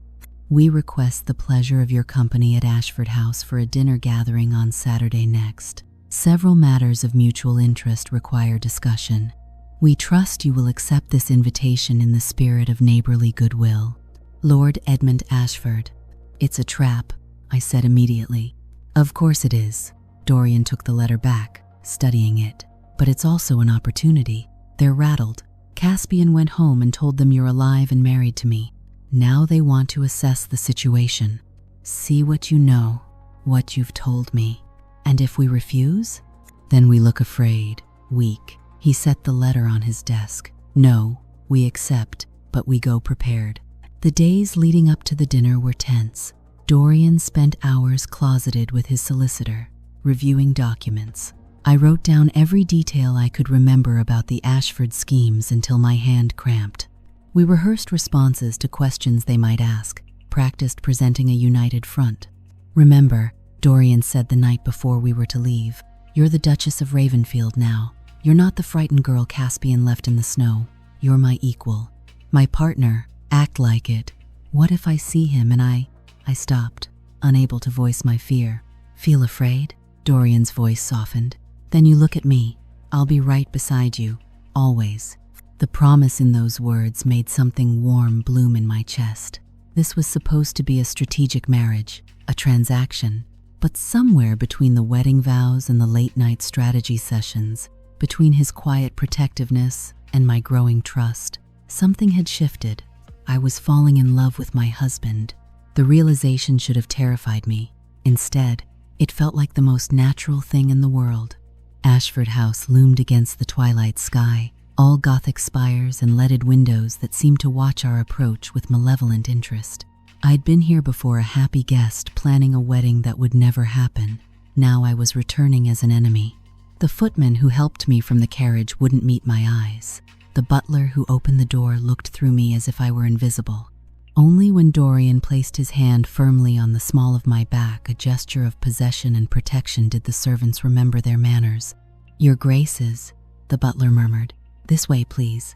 we request the pleasure of your company at Ashford House for a dinner gathering on Saturday next. Several matters of mutual interest require discussion. We trust you will accept this invitation in the spirit of neighborly goodwill. Lord Edmund Ashford." "It's a trap," I said immediately. "Of course it is." Dorian took the letter back, studying it. "But it's also an opportunity. They're rattled. Caspian went home and told them you're alive and married to me. Now they want to assess the situation. See what you know, what you've told me. And if we refuse, then we look afraid, weak." He set the letter on his desk. "No, we accept, but we go prepared." The days leading up to the dinner were tense. Dorian spent hours closeted with his solicitor, reviewing documents. I wrote down every detail I could remember about the Ashford schemes until my hand cramped. We rehearsed responses to questions they might ask, practiced presenting a united front. "Remember," Dorian said the night before we were to leave, "you're the Duchess of Ravenfield now. You're not the frightened girl Caspian left in the snow. You're my equal. My partner. Act like it. What if I see him and I stopped, unable to voice my fear. "Feel afraid?" Dorian's voice softened. "Then you look at me. I'll be right beside you, always." The promise in those words made something warm bloom in my chest. This was supposed to be a strategic marriage, a transaction. But somewhere between the wedding vows and the late-night strategy sessions, between his quiet protectiveness and my growing trust, something had shifted. I was falling in love with my husband. The realization should have terrified me. Instead, it felt like the most natural thing in the world. Ashford House loomed against the twilight sky, all Gothic spires and leaded windows that seemed to watch our approach with malevolent interest. I'd been here before a happy guest planning a wedding that would never happen. Now I was returning as an enemy. The footman who helped me from the carriage wouldn't meet my eyes. The butler who opened the door looked through me as if I were invisible. Only when Dorian placed his hand firmly on the small of my back, a gesture of possession and protection, did the servants remember their manners. "Your Graces," the butler murmured. "This way, please."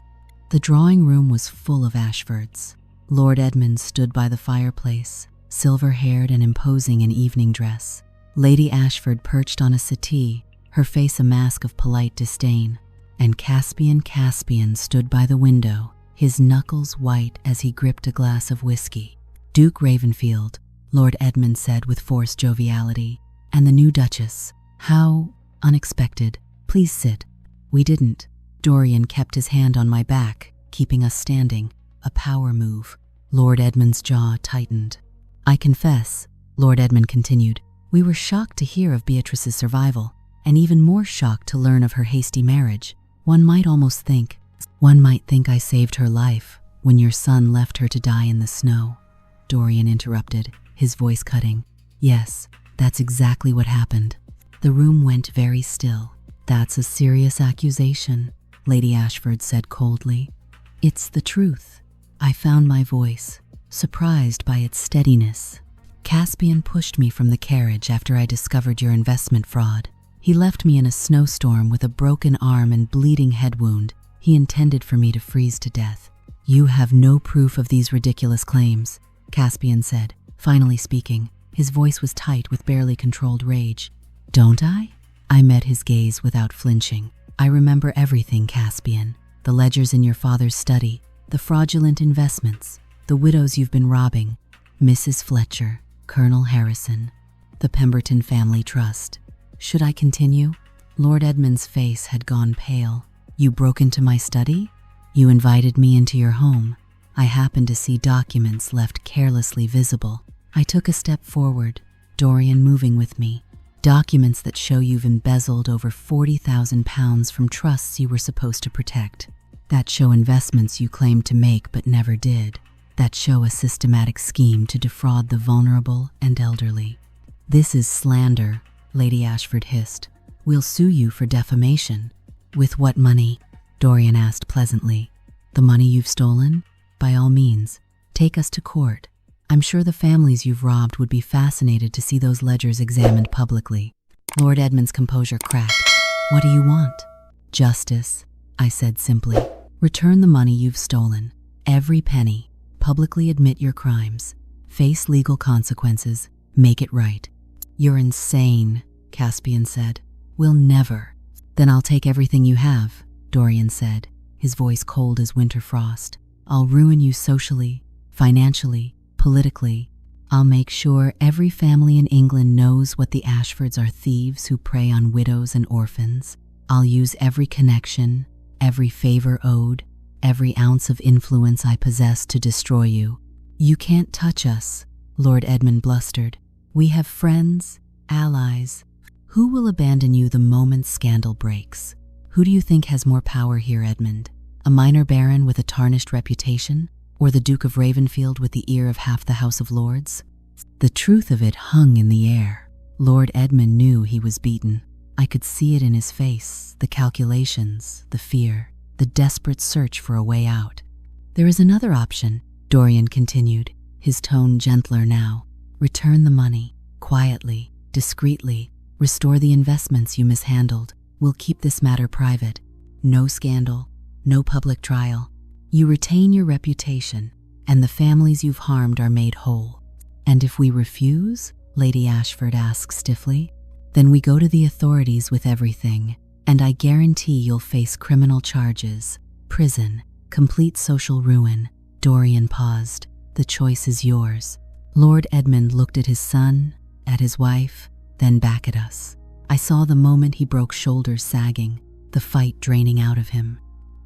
The drawing room was full of Ashfords. Lord Edmund stood by the fireplace, silver-haired and imposing in evening dress. Lady Ashford perched on a settee, her face a mask of polite disdain. And Caspian stood by the window, his knuckles white as he gripped a glass of whiskey. "Duke Ravenfield," Lord Edmund said with forced joviality, "and the new Duchess. How unexpected. Please sit." We didn't. Dorian kept his hand on my back, keeping us standing. A power move. Lord Edmund's jaw tightened. "I confess," Lord Edmund continued, "we were shocked to hear of Beatrice's survival, and even more shocked to learn of her hasty marriage. One might think I saved her life when your son left her to die in the snow." Dorian interrupted, his voice cutting. "Yes, that's exactly what happened." The room went very still. "That's a serious accusation," Lady Ashford said coldly. "It's the truth." I found my voice, surprised by its steadiness. "Caspian pushed me from the carriage after I discovered your investment fraud. He left me in a snowstorm with a broken arm and bleeding head wound. He intended for me to freeze to death." "You have no proof of these ridiculous claims," Caspian said, finally speaking. His voice was tight with barely controlled rage. "Don't I?" I met his gaze without flinching. "I remember everything, Caspian. The ledgers in your father's study, the fraudulent investments, the widows you've been robbing, Mrs. Fletcher, Colonel Harrison, the Pemberton Family Trust." Should I continue? Lord Edmund's face had gone pale. "You broke into my study? You invited me into your home. I happened to see documents left carelessly visible. I took a step forward, Dorian moving with me. Documents that show you've embezzled over £40,000 from trusts you were supposed to protect. That show investments you claimed to make but never did. That show a systematic scheme to defraud the vulnerable and elderly." "This is slander," Lady Ashford hissed. "We'll sue you for defamation." "With what money?" Dorian asked pleasantly. "The money you've stolen? By all means, take us to court. I'm sure the families you've robbed would be fascinated to see those ledgers examined publicly." Lord Edmund's composure cracked. "What do you want?" "Justice," I said simply. "Return the money you've stolen. Every penny. Publicly admit your crimes. Face legal consequences. Make it right." "You're insane," Caspian said. "We'll never." "Then I'll take everything you have," Dorian said, his voice cold as winter frost. "I'll ruin you socially, financially, politically. I'll make sure every family in England knows what the Ashfords are: thieves who prey on widows and orphans. I'll use every connection, every favor owed, every ounce of influence I possess to destroy you." "You can't touch us," Lord Edmund blustered. "We have friends, allies. Who will abandon you the moment scandal breaks? Who do you think has more power here, Edmund? A minor baron with a tarnished reputation? Or the Duke of Ravenfield with the ear of half the House of Lords?" The truth of it hung in the air. Lord Edmund knew he was beaten. I could see it in his face, the calculations, the fear, the desperate search for a way out. "There is another option," Dorian continued, his tone gentler now. "Return the money, quietly, discreetly. Restore the investments you mishandled. We'll keep this matter private. No scandal, no public trial. You retain your reputation, and the families you've harmed are made whole." "And if we refuse?" Lady Ashford asked stiffly. "Then we go to the authorities with everything, and I guarantee you'll face criminal charges, prison, complete social ruin." Dorian paused. "The choice is yours." Lord Edmund looked at his son, at his wife, then back at us. I saw the moment he broke shoulders sagging, the fight draining out of him.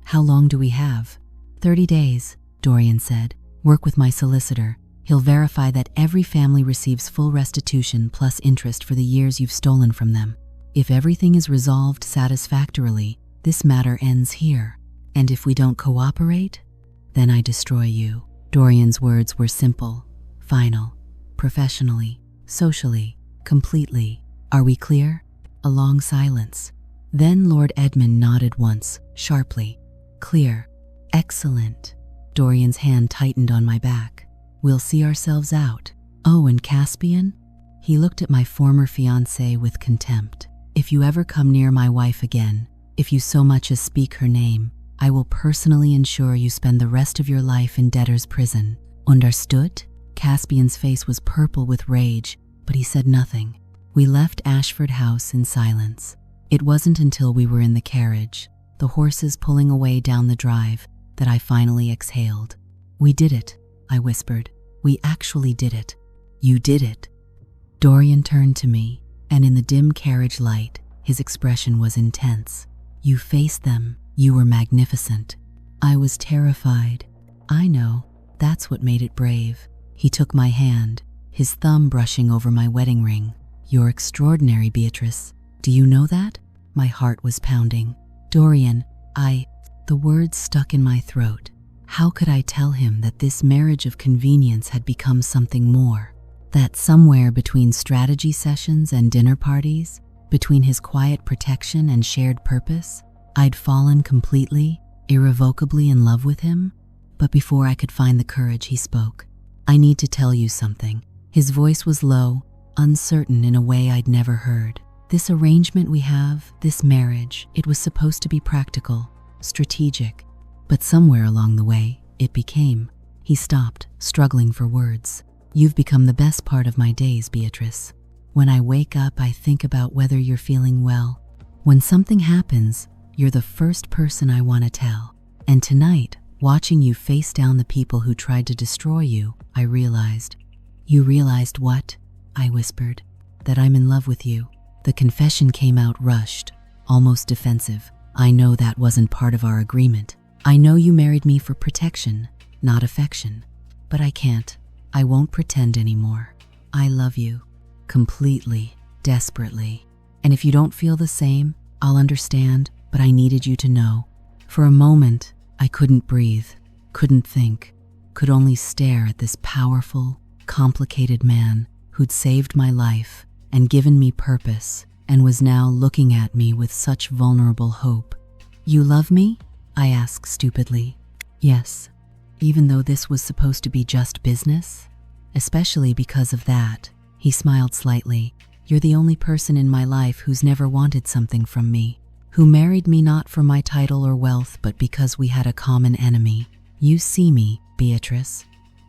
"How long do we have?" 30 days, Dorian said. Work with my solicitor. He'll verify that every family receives full restitution plus interest for the years you've stolen from them. If everything is resolved satisfactorily, this matter ends here. And if we don't cooperate, then I destroy you." Dorian's words were simple, final, professionally, socially, completely. "Are we clear?" A long silence. Then Lord Edmund nodded once, sharply. "Clear. Excellent." Dorian's hand tightened on my back. "We'll see ourselves out." "Oh, and Caspian?" He looked at my former fiancé with contempt. "If you ever come near my wife again, if you so much as speak her name, I will personally ensure you spend the rest of your life in debtor's prison. Understood?" Caspian's face was purple with rage, but he said nothing. We left Ashford House in silence. It wasn't until we were in the carriage, the horses pulling away down the drive, that I finally exhaled. "We did it," I whispered. "We actually did it." "You did it." Dorian turned to me, and in the dim carriage light, his expression was intense. "You faced them. You were magnificent." I was terrified. "I know. That's what made it brave." He took my hand, his thumb brushing over my wedding ring. "You're extraordinary, Beatrice. Do you know that?" My heart was pounding. "Dorian, The words stuck in my throat. How could I tell him that this marriage of convenience had become something more? That somewhere between strategy sessions and dinner parties, between his quiet protection and shared purpose, I'd fallen completely, irrevocably in love with him? But before I could find the courage, he spoke. "I need to tell you something." His voice was low, uncertain in a way I'd never heard. "This arrangement we have, this marriage, it was supposed to be practical, strategic, but somewhere along the way, it became." He stopped, struggling for words. "You've become the best part of my days, Beatrice. When I wake up, I think about whether you're feeling well. When something happens, you're the first person I want to tell. And tonight, watching you face down the people who tried to destroy you, I realized." "You realized what?" I whispered. "That I'm in love with you." The confession came out rushed, almost defensive. "I know that wasn't part of our agreement. I know you married me for protection, not affection. But I can't. I won't pretend anymore. I love you. Completely, desperately. And if you don't feel the same, I'll understand, but I needed you to know." For a moment, I couldn't breathe, couldn't think, could only stare at this powerful, complicated man who'd saved my life and given me purpose and was now looking at me with such vulnerable hope. "You love me?" I asked stupidly. "Yes, even though this was supposed to be just business." "Especially because of that." He smiled slightly. "You're the only person in my life who's never wanted something from me, who married me not for my title or wealth, but because we had a common enemy. You see me, Beatrice.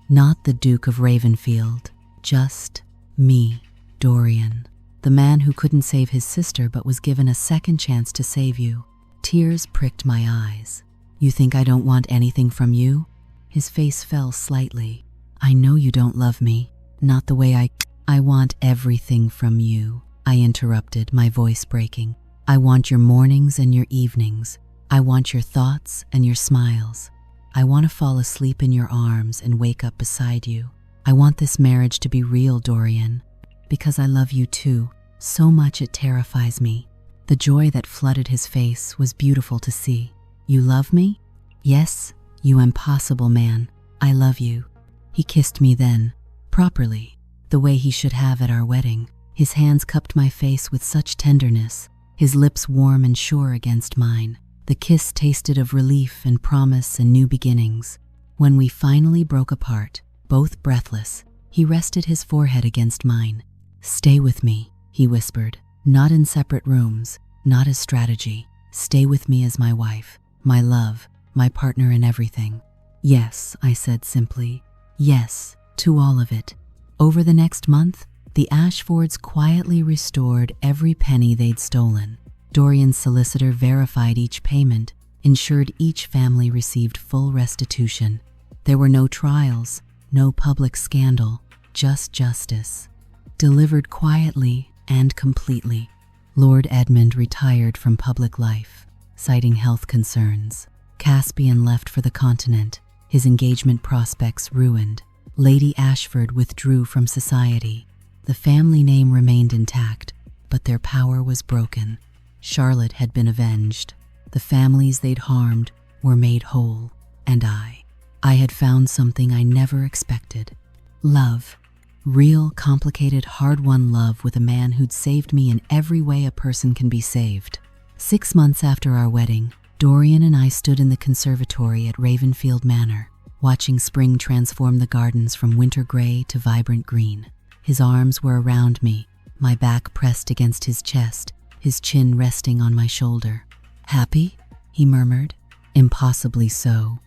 Not the Duke of Ravenfield, just me, Dorian. The man who couldn't save his sister but was given a second chance to save you." Tears pricked my eyes. "You think I don't want anything from you?" His face fell slightly. "I know you don't love me, not the way I want everything from you," I interrupted, my voice breaking. "I want your mornings and your evenings. I want your thoughts and your smiles. I want to fall asleep in your arms and wake up beside you. I want this marriage to be real, Dorian, because I love you too, so much it terrifies me." The joy that flooded his face was beautiful to see. "You love me?" "Yes, you impossible man. I love you." He kissed me then, properly, the way he should have at our wedding. His hands cupped my face with such tenderness, his lips warm and sure against mine. The kiss tasted of relief and promise and new beginnings. When we finally broke apart, both breathless, he rested his forehead against mine. "Stay with me," he whispered. "Not in separate rooms, not as strategy. Stay with me as my wife, my love, my partner in everything." "Yes," I said simply. "Yes, to all of it." Over the next month, the Ashfords quietly restored every penny they'd stolen. Dorian's solicitor verified each payment, ensured each family received full restitution. There were no trials, no public scandal, just justice. Delivered quietly and completely. Lord Edmund retired from public life, citing health concerns. Caspian left for the continent, his engagement prospects ruined. Lady Ashford withdrew from society. The family name remained intact, but their power was broken. Charlotte had been avenged. The families they'd harmed were made whole, and I had found something I never expected. Love. Real, complicated, hard-won love with a man who'd saved me in every way a person can be saved. 6 months after our wedding, Dorian and I stood in the conservatory at Ravenfield Manor, watching spring transform the gardens from winter gray to vibrant green. His arms were around me, my back pressed against his chest, his chin resting on my shoulder. "Happy?" he murmured. "Impossibly so."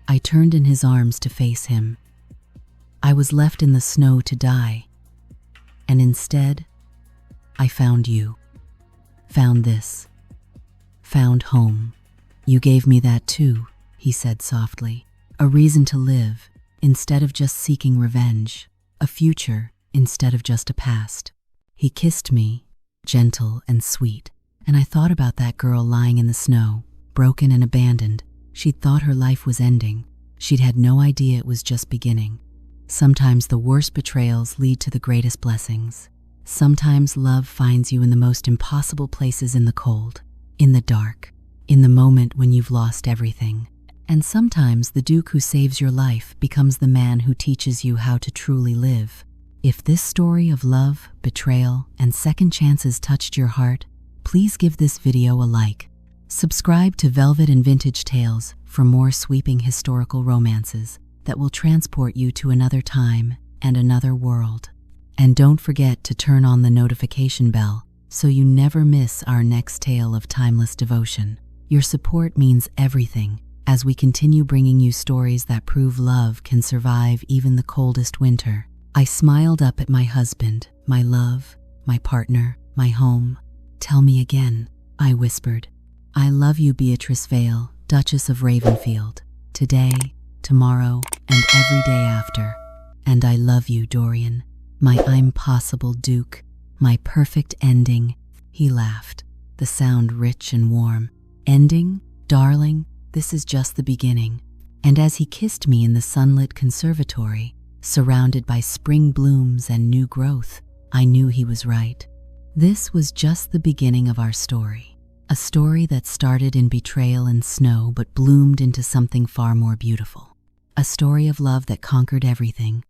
I turned in his arms to face him. I was left in the snow to die, and instead, I found you. Found this. Found home. "You gave me that too," he said softly. "A reason to live, instead of just seeking revenge. A future, instead of just a past." He kissed me, gentle and sweet, and I thought about that girl lying in the snow, broken and abandoned. She'd thought her life was ending. She'd had no idea it was just beginning. Sometimes the worst betrayals lead to the greatest blessings. Sometimes love finds you in the most impossible places, in the cold, in the dark, in the moment when you've lost everything. And sometimes the Duke who saves your life becomes the man who teaches you how to truly live. If this story of love, betrayal, and second chances touched your heart, please give this video a like. Subscribe to Velvet and Vintage Tales for more sweeping historical romances that will transport you to another time and another world. And don't forget to turn on the notification bell so you never miss our next tale of timeless devotion. Your support means everything as we continue bringing you stories that prove love can survive even the coldest winter. I smiled up at my husband, my love, my partner, my home. "Tell me again," I whispered. "I love you, Beatrice Vale, Duchess of Ravenfield, today, tomorrow, and every day after. And I love you, Dorian, my impossible Duke, my perfect ending." He laughed, the sound rich and warm. "Ending? Darling, this is just the beginning." And as he kissed me in the sunlit conservatory, surrounded by spring blooms and new growth, I knew he was right. This was just the beginning of our story. A story that started in betrayal and snow but bloomed into something far more beautiful. A story of love that conquered everything,